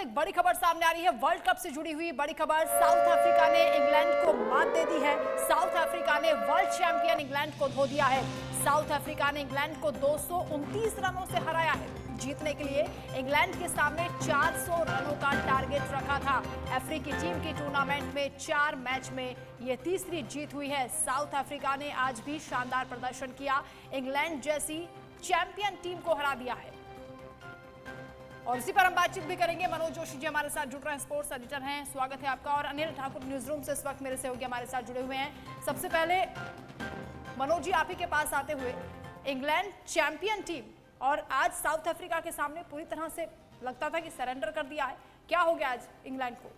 एक बड़ी खबर सामने आ रही है, वर्ल्ड कप से जुड़ी हुई बड़ी खबर। साउथ अफ्रीका ने इंग्लैंड को मात दे दी है। साउथ अफ्रीका ने वर्ल्ड चैंपियन इंग्लैंड को धो दिया है। साउथ अफ्रीका ने इंग्लैंड को 229 रनों से हराया है। जीतने के लिए इंग्लैंड के सामने 400 रनों का टारगेट रखा था। अफ्रीकी टीम की टूर्नामेंट में 4 मैच में यह तीसरी जीत हुई है। साउथ अफ्रीका ने आज भी शानदार प्रदर्शन किया, इंग्लैंड जैसी चैंपियन टीम को हरा दिया है। और इसी पर हम बातचीत भी करेंगे। मनोज जोशी जी हमारे साथ जुड़ रहे हैं, स्पोर्ट्स एडिटर हैं, स्वागत है आपका। और अनिल ठाकुर न्यूज रूम से इस वक्त मेरे सहयोगी हमारे साथ जुड़े हुए हैं। सबसे पहले मनोज जी, आप ही के पास आते हुए, इंग्लैंड चैंपियन टीम और आज साउथ अफ्रीका के सामने पूरी तरह से लगता था कि सरेंडर कर दिया है, क्या हो गया आज इंग्लैंड को?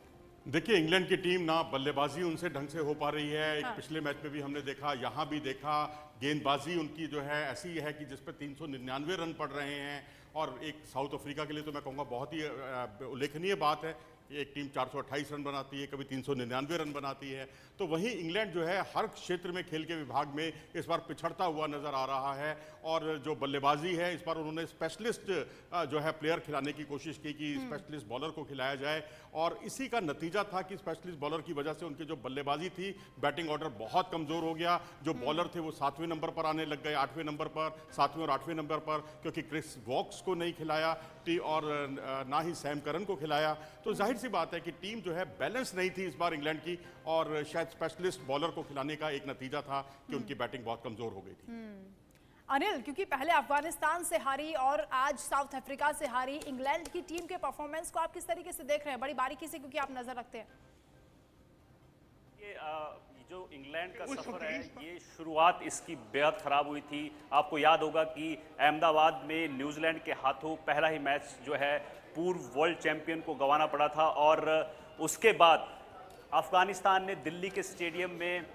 देखिए, इंग्लैंड की टीम ना बल्लेबाजी उनसे ढंग से हो पा रही है। एक पिछले मैच में भी हमने देखा, यहाँ भी देखा, गेंदबाजी उनकी जो है ऐसी है कि जिस पर 399 रन पड़ रहे हैं। और एक साउथ अफ्रीका के लिए तो मैं कहूँगा बहुत ही उल्लेखनीय बात है। एक टीम 428 रन बनाती है, कभी 399 रन बनाती है। तो वहीं इंग्लैंड जो है हर क्षेत्र में खेल के विभाग में इस बार पिछड़ता हुआ नजर आ रहा है। और जो बल्लेबाजी है, इस बार उन्होंने स्पेशलिस्ट जो है प्लेयर खिलाने की कोशिश की कि स्पेशलिस्ट बॉलर को खिलाया जाए। और इसी का नतीजा था कि स्पेशलिस्ट बॉलर की वजह से उनकी जो बल्लेबाजी थी, बैटिंग ऑर्डर बहुत कमजोर हो गया। जो बॉलर थे वो 7वें नंबर पर आने लग गए, 8वें नंबर पर, 7वें और 8वें नंबर पर, क्योंकि क्रिस वॉक्स को नहीं खिलाया और ना ही सैम करन को खिलाया। तो जाहिर सी बात है कि टीम जो है बैलेंस नहीं थी इस बार इंग्लैंड की, और शायद स्पेशलिस्ट बॉलर को खिलाने का एक नतीजा था कि उनकी बैटिंग बहुत कमजोर हो गई थी। अनिल, क्योंकि पहले अफगानिस्तान से हारी और आज साउथ अफ्रीका से हारी इंग्लैंड की टीम के परफॉर्मेंस को आप किस तरीके से देख रहे हैं, बड़ी बारीकी से, क्योंकि आप नजर रखते हैं? ये जो इंग्लैंड का सफर है, ये शुरुआत इसकी बेहद खराब हुई थी। आपको याद होगा कि अहमदाबाद में न्यूजीलैंड के हाथों पहला ही मैच जो है पूर्व वर्ल्ड चैंपियन को गंवाना पड़ा था। और उसके बाद अफगानिस्तान ने दिल्ली के स्टेडियम में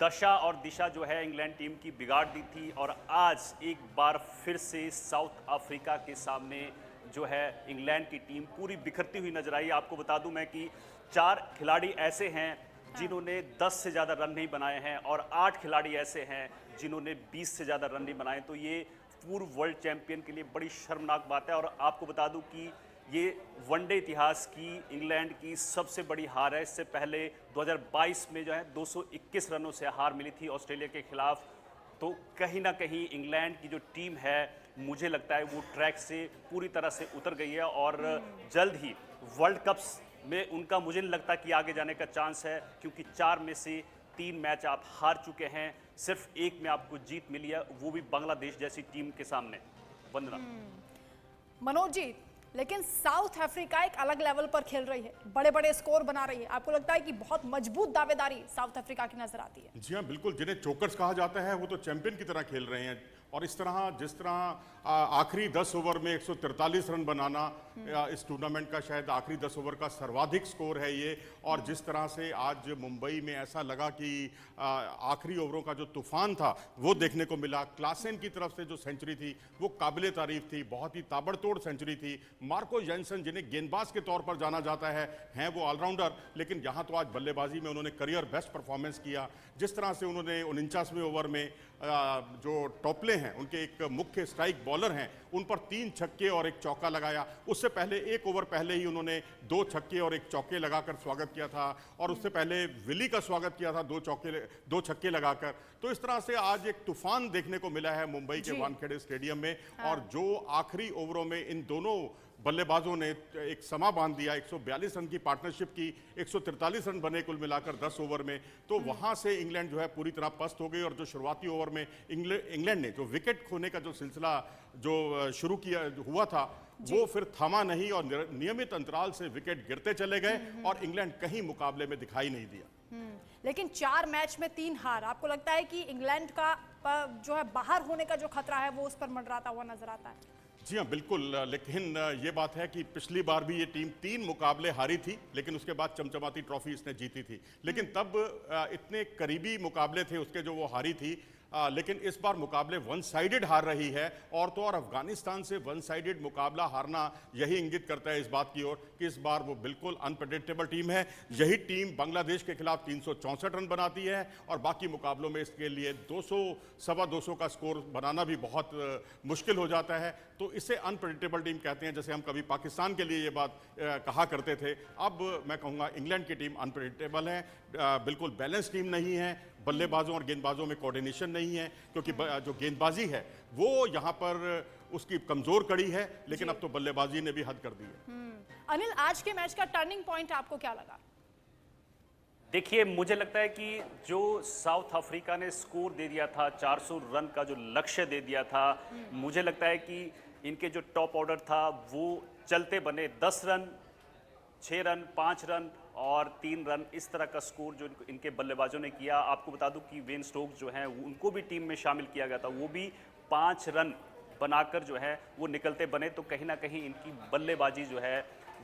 दशा और दिशा जो है इंग्लैंड टीम की बिगाड़ दी थी। और आज एक बार फिर से साउथ अफ्रीका के सामने जो है इंग्लैंड की टीम पूरी बिखरती हुई नजर आई। आपको बता दूं मैं कि 4 खिलाड़ी ऐसे हैं जिन्होंने 10 से ज़्यादा रन नहीं बनाए हैं और 8 खिलाड़ी ऐसे हैं जिन्होंने 20 से ज़्यादा रन नहीं बनाए। तो ये पूर्व वर्ल्ड चैंपियन के लिए बड़ी शर्मनाक बात है। और आपको बता दूं कि ये वनडे इतिहास की इंग्लैंड की सबसे बड़ी हार है। इससे पहले 2022 में जो है 221 रनों से हार मिली थी ऑस्ट्रेलिया के खिलाफ। तो कहीं ना कहीं इंग्लैंड की जो टीम है, मुझे लगता है वो ट्रैक से पूरी तरह से उतर गई है और जल्द ही वर्ल्ड कप्स में उनका मुझे नहीं लगता कि आगे जाने का चांस है, क्योंकि 4 में से 3 मैच आप हार चुके हैं, सिर्फ एक में आपको जीत मिली है, वो भी बांग्लादेश जैसी टीम के सामने। वंदना। मनोज जी, लेकिन साउथ अफ्रीका एक अलग लेवल पर खेल रही है, बड़े बड़े स्कोर बना रही है। आपको लगता है कि बहुत मजबूत दावेदारी साउथ अफ्रीका की नजर आती है? जी हाँ, बिल्कुल। जिन्हें चोकर्स कहा जाता है वो तो चैंपियन की तरह खेल रहे हैं। और इस तरह जिस तरह आखिरी 10 ओवर में 143 रन बनाना इस टूर्नामेंट का शायद आखिरी 10 ओवर का सर्वाधिक स्कोर है ये। और जिस तरह से आज मुंबई में ऐसा लगा कि आखिरी ओवरों का जो तूफान था वो देखने को मिला। क्लासेन की तरफ से जो सेंचुरी थी वो काबिले तारीफ थी, बहुत ही ताबड़तोड़ सेंचुरी थी। मार्को जैनसन, जिन्हें गेंदबाज के तौर पर जाना जाता है, हैं वो ऑलराउंडर, लेकिन यहाँ तो आज बल्लेबाजी में उन्होंने करियर बेस्ट परफॉर्मेंस किया। जिस तरह से उन्होंने 49वें ओवर में जो टॉपले हैं, उनके एक मुख्य स्ट्राइक बॉलर हैं, उन पर 3 छक्के और 1 चौका लगाया। उससे पहले 1 ओवर पहले ही उन्होंने 2 छक्के और 1 चौके लगाकर स्वागत किया था। और उससे पहले विली का स्वागत किया था 2 छक्के लगाकर। तो इस तरह से आज एक तूफान देखने को मिला है मुंबई के वानखेड़े स्टेडियम में। और जो आखिरी ओवरों में इन दोनों बल्लेबाजों ने एक समा बांध दिया, 142 रन की पार्टनरशिप की, 143 रन बने कुल मिलाकर 10 ओवर में। तो वहां से इंग्लैंड जो है पूरी तरह पस्त हो गई। और जो शुरुआती ओवर में इंग्लैंड ने जो विकेट खोने का जो सिलसिला जो शुरू किया हुआ था, वो फिर थमा नहीं और नियमित अंतराल से विकेट गिरते चले गए और इंग्लैंड कहीं मुकाबले में दिखाई नहीं दिया। लेकिन 4 मैच में 3 हार, आपको लगता है कि इंग्लैंड का जो है बाहर होने का जो खतरा है वो उस पर मंडराता हुआ नजर आता है? जी हाँ, बिल्कुल। लेकिन ये बात है कि पिछली बार भी ये टीम 3 मुकाबले हारी थी, लेकिन उसके बाद चमचमाती ट्रॉफी इसने जीती थी। लेकिन तब इतने करीबी मुकाबले थे उसके जो वो हारी थी। लेकिन इस बार मुकाबले वन साइडेड हार रही है। और तो और अफगानिस्तान से वन साइडेड मुकाबला हारना यही इंगित करता है इस बात की ओर कि इस बार वो बिल्कुल अनप्रेडिक्टेबल टीम है। यही टीम बांग्लादेश के खिलाफ 364 रन बनाती है और बाकी मुकाबलों में इसके लिए 200 सवा 200 का स्कोर बनाना भी बहुत मुश्किल हो जाता है। तो इसे अनप्रेडिक्टेबल टीम कहते हैं, जैसे हम कभी पाकिस्तान के लिए ये बात कहा करते थे। अब मैं कहूँगा इंग्लैंड की टीम अनप्रेडिक्टेबल है, बिल्कुल बैलेंस टीम नहीं है, बल्लेबाजों और गेंदबाजों में कोऑर्डिनेशन नहीं है, क्योंकि जो गेंदबाजी है वो यहाँ पर उसकी कमजोर कड़ी है, लेकिन अब तो बल्लेबाजी ने भी हद कर दी है। अनिल, आज के मैच का टर्निंग पॉइंट आपको क्या लगा? देखिए, मुझे लगता है कि जो साउथ अफ्रीका ने स्कोर दे दिया था, 400 रन का जो लक्ष्य दे दिया था, मुझे लगता है कि इनके जो टॉप ऑर्डर था वो चलते बने 10 रन, 6 रन, 5 रन और 3 रन, इस तरह का स्कोर जो इनके बल्लेबाजों ने किया। आपको बता दूं कि वेन स्टोक्स जो हैं उनको भी टीम में शामिल किया गया था, वो भी 5 रन बनाकर जो है वो निकलते बने। तो कहीं ना कहीं इनकी बल्लेबाजी जो है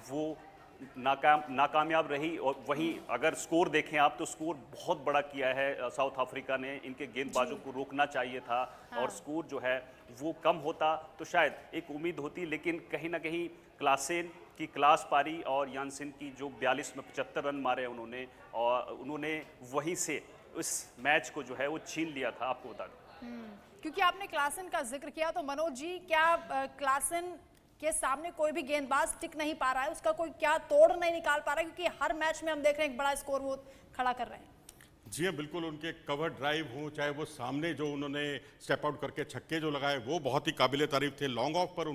वो नाकामयाब रही। और वहीं अगर स्कोर देखें आप तो स्कोर बहुत बड़ा किया है साउथ अफ्रीका ने, इनके गेंदबाजों को रोकना चाहिए था। और स्कोर जो है वो कम होता तो शायद एक उम्मीद होती, लेकिन कहीं ना कहीं क्लासेन की क्लास पारी और यानसेन की जो 42 में 75 रन मारे उन्होंने, और उन्होंने वहीं से उस मैच को जो है वो छीन लिया था। आपको बता दूं, क्योंकि आपने क्लासेन का जिक्र किया, तो मनोज जी, क्या क्लासेन के सामने कोई भी गेंदबाज टिक नहीं पा रहा है? उसका कोई क्या तोड़ नहीं निकाल पा रहा है? क्योंकि हर मैच में हम देख रहे हैं एक बड़ा स्कोर वो खड़ा कर रहे हैं। जी हाँ, बिल्कुल। उनके कवर ड्राइव हो, चाहे वो सामने जो उन्होंने स्टेप आउट करके छक्के जो लगाए वो बहुत ही काबिले तारीफ थे। लॉन्ग ऑफ पर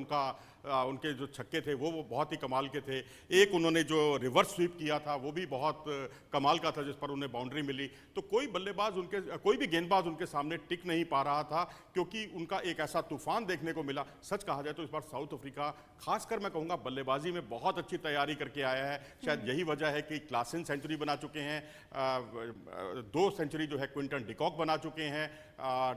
उनके जो छक्के थे वो बहुत ही कमाल के थे। एक उन्होंने जो रिवर्स स्वीप किया था वो भी बहुत कमाल का था, जिस पर उन्हें बाउंड्री मिली। तो कोई भी गेंदबाज उनके सामने टिक नहीं पा रहा था, क्योंकि उनका एक ऐसा तूफान देखने को मिला। सच कहा जाए तो इस बार साउथ अफ्रीका खासकर मैं कहूँगा बल्लेबाजी में बहुत अच्छी तैयारी करके आया है। शायद यही वजह है कि क्लासेन सेंचुरी बना चुके हैं, 2 सेंचुरी जो है क्विंटन डिकॉक बना चुके हैं,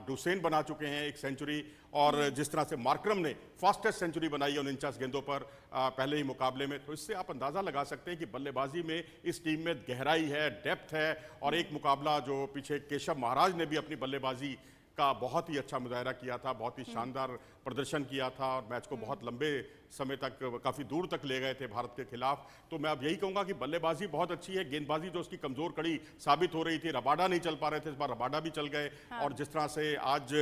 डुसेन बना चुके हैं 1 सेंचुरी, और जिस तरह से मार्करम ने फास्टेस्ट सेंचुरी बनाई है 49 गेंदों पर पहले ही मुकाबले में। तो इससे आप अंदाज़ा लगा सकते हैं कि बल्लेबाजी में इस टीम में गहराई है, डेप्थ है। और एक मुकाबला जो पीछे केशव महाराज ने भी अपनी बल्लेबाजी का बहुत ही अच्छा मुजाहरा किया था, बहुत ही शानदार प्रदर्शन किया था और मैच को बहुत लंबे समय तक, काफ़ी दूर तक ले गए थे भारत के खिलाफ। तो मैं अब यही कहूँगा कि बल्लेबाजी बहुत अच्छी है, गेंदबाजी जो उसकी कमज़ोर कड़ी साबित हो रही थी। रबाडा नहीं चल पा रहे थे, इस बार रबाडा भी चल गए। और जिस तरह से आज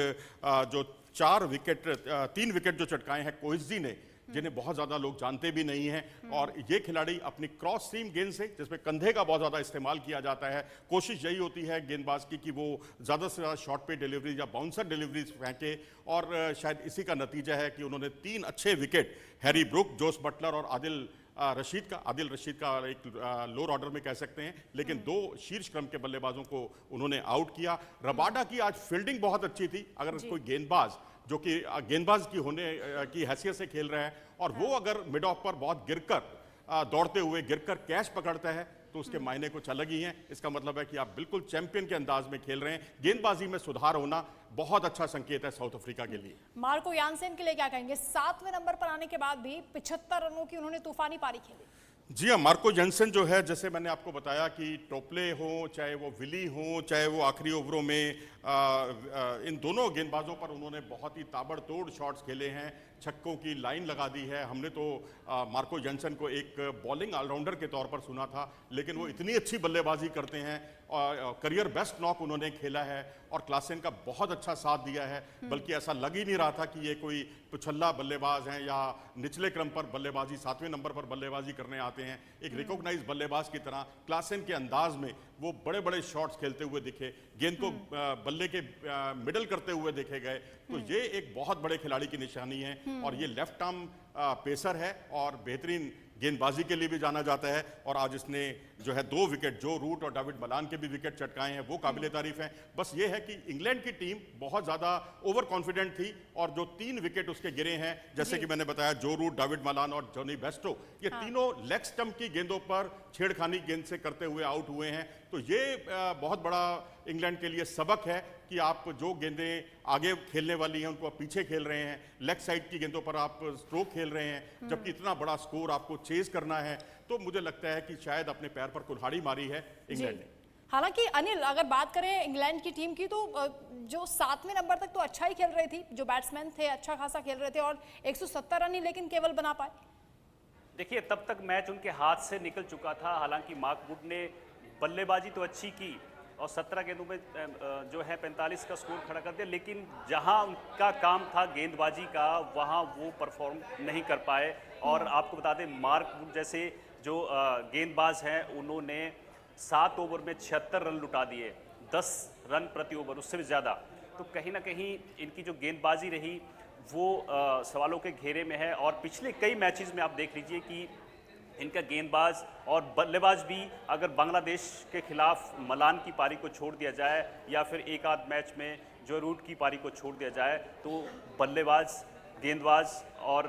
जो 3 विकेट जो चटकाए हैं कोहिजी ने, जिन्हें बहुत ज़्यादा लोग जानते भी नहीं हैं, और ये खिलाड़ी अपनी क्रॉस सीम गेंद से, जिसमें कंधे का बहुत ज़्यादा इस्तेमाल किया जाता है, कोशिश यही होती है गेंदबाज की कि वो ज़्यादा से ज़्यादा शॉर्ट पे डिलीवरी या बाउंसर डिलीवरीज फेंके। और शायद इसी का नतीजा है कि उन्होंने 3 अच्छे wicket, Harry Brook, Jos Buttler और आदिल रशीद का एक लोअर ऑर्डर में कह सकते हैं, लेकिन 2 शीर्ष क्रम के बल्लेबाजों को उन्होंने आउट किया। रबाडा की आज फील्डिंग बहुत अच्छी थी। अगर कोई गेंदबाज जो कि गेंदबाज की होने की हैसियत से खेल रहा है और वो अगर मिड ऑफ पर बहुत गिरकर दौड़ते हुए गिरकर कैच पकड़ता है तो उसके मायने कुछ अलग ही हैं। इसका मतलब है कि आप बिल्कुल चैंपियन के अंदाज में खेल रहे हैं। गेंदबाजी में सुधार होना बहुत अच्छा संकेत है साउथ अफ्रीका के लिए। मार्को यानसेन के लिए क्या कहेंगे? 7वें नंबर पर आने के बाद भी 75 रनों की उन्होंने तूफानी पारी खेली। जी हाँ, मार्को यानसेन जो है, जैसे मैंने आपको बताया कि टोपले हो, चाहे वो विली हो, चाहे वो आखिरी ओवरों में इन दोनों गेंदबाजों पर उन्होंने बहुत ही ताबड़तोड़ शॉट्स खेले हैं, छक्कों की लाइन लगा दी है। हमने तो मार्को यानसेन को एक बॉलिंग ऑलराउंडर के तौर पर सुना था, लेकिन वो इतनी अच्छी बल्लेबाजी करते हैं और करियर बेस्ट नॉक उन्होंने खेला है और क्लासेन का बहुत अच्छा साथ दिया है। बल्कि ऐसा लग ही नहीं रहा था कि ये कोई पुछल्ला बल्लेबाज हैं या निचले क्रम पर बल्लेबाजी, 7वें नंबर पर बल्लेबाजी करने आते हैं। एक रिकॉग्नाइज बल्लेबाज की तरह क्लासेन के अंदाज में वो बड़े बड़े शॉट्स खेलते हुए दिखे, गेंद को बल्ले के मिडल करते हुए देखे गए। तो ये एक बहुत बड़े खिलाड़ी की निशानी है और ये लेफ्ट आर्म पेसर है और बेहतरीन गेंदबाजी के लिए भी जाना जाता है। और आज इसने जो है 2 विकेट, जो रूट और डेविड मलान के भी विकेट चटकाए हैं, वो काबिले तारीफ हैं। बस ये है कि इंग्लैंड की टीम बहुत ज़्यादा ओवर कॉन्फिडेंट थी और जो 3 विकेट उसके गिरे हैं, जैसे कि मैंने बताया, जो रूट, डेविड मलान और जॉनी बेस्टो, ये तीनों लेग स्टंप की गेंदों पर छेड़खानी गेंद से करते हुए आउट हुए हैं। तो ये बहुत बड़ा इंग्लैंड के लिए सबक है कि आप जो गेंदें आगे खेलने वाली हैं उनको आप पीछे खेल रहे हैं, लेग साइड की गेंदों पर आप स्ट्रोक खेल रहे हैं, जबकि इतना बड़ा स्कोर आपको चेज करना है। तो मुझे लगता है कि शायद अपने पैर पर कुल्हाड़ी मारी है इंग्लैंड ने। हालांकि अनिल, अगर बात करें इंग्लैंड की टीम की, तो जो 7वें नंबर तक तो अच्छा ही खेल रहे थी, जो बैट्समैन थे अच्छा खासा खेल रहे थे और 170 रन ही लेकिन केवल बना पाए। देखिए, तब तक मैच उनके हाथ से निकल चुका था। हालांकि मार्क वुड ने बल्लेबाजी तो अच्छी की और 17 गेंदों में जो है 45 का स्कोर खड़ा कर दिया, लेकिन जहां उनका काम था गेंदबाजी का, वहां वो परफॉर्म नहीं कर पाए। और आपको बता दें, मार्क वुड जैसे जो गेंदबाज हैं, उन्होंने 7 ओवर में 76 रन लुटा दिए, 10 रन प्रति ओवर, उससे भी ज़्यादा। तो कहीं ना कहीं इनकी जो गेंदबाजी रही वो सवालों के घेरे में है। और पिछले कई मैचेस में आप देख लीजिए कि इनका गेंदबाज और बल्लेबाज भी, अगर बांग्लादेश के खिलाफ मलान की पारी को छोड़ दिया जाए या फिर एक आध मैच में जो रूट की पारी को छोड़ दिया जाए, तो बल्लेबाज, गेंदबाज और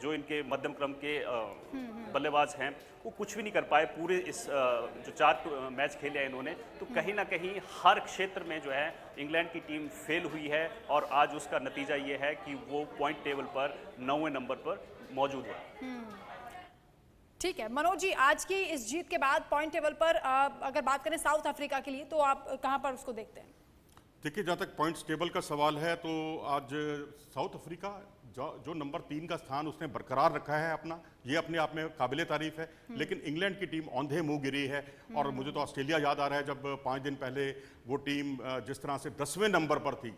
जो इनके मध्यम क्रम के बल्लेबाज हैं, वो कुछ भी नहीं कर पाए पूरे इस जो 4 मैच खेले हैं इन्होंने। तो कहीं ना कहीं हर क्षेत्र में जो है इंग्लैंड की टीम फेल हुई है और आज उसका नतीजा ये है कि वो पॉइंट टेबल पर 9वें नंबर पर मौजूद है। ठीक है मनोज जी, आज की इस जीत के बाद पॉइंट टेबल पर अगर बात करें साउथ अफ्रीका के लिए, तो आप कहां पर उसको देखते हैं? देखिए, जहाँ तक पॉइंट्स टेबल का सवाल है, तो आज साउथ अफ्रीका जो नंबर 3 का स्थान उसने बरकरार रखा है अपना, ये अपने आप में काबिले तारीफ है। लेकिन इंग्लैंड की टीम औंधे मुंह गिरी है। और मुझे तो ऑस्ट्रेलिया याद आ रहा है, जब 5 दिन पहले वो टीम जिस तरह से 10वें नंबर पर थी,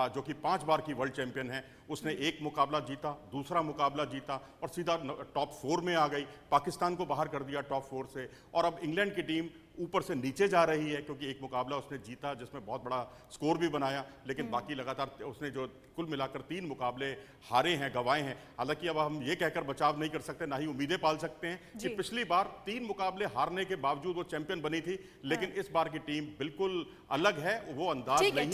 जो कि 5 बार की वर्ल्ड चैंपियन है, उसने एक मुकाबला जीता, दूसरा मुकाबला जीता और सीधा टॉप 4 में आ गई, पाकिस्तान को बाहर कर दिया टॉप 4 से। और अब इंग्लैंड की टीम ऊपर से नीचे जा रही है, क्योंकि एक मुकाबला उसने जीता जिसमें बहुत बड़ा स्कोर भी बनाया, लेकिन बाकी लगातार उसने जो कुल मिलाकर 3 मुकाबले हारे हैं, गंवाए हैं। हालांकि अब हम ये कहकर बचाव नहीं कर सकते, ना ही उम्मीदें पाल सकते हैं कि पिछली बार 3 मुकाबले हारने के बावजूद वो चैंपियन बनी थी, लेकिन इस बार की टीम बिल्कुल अलग है, वो अंदाज नहीं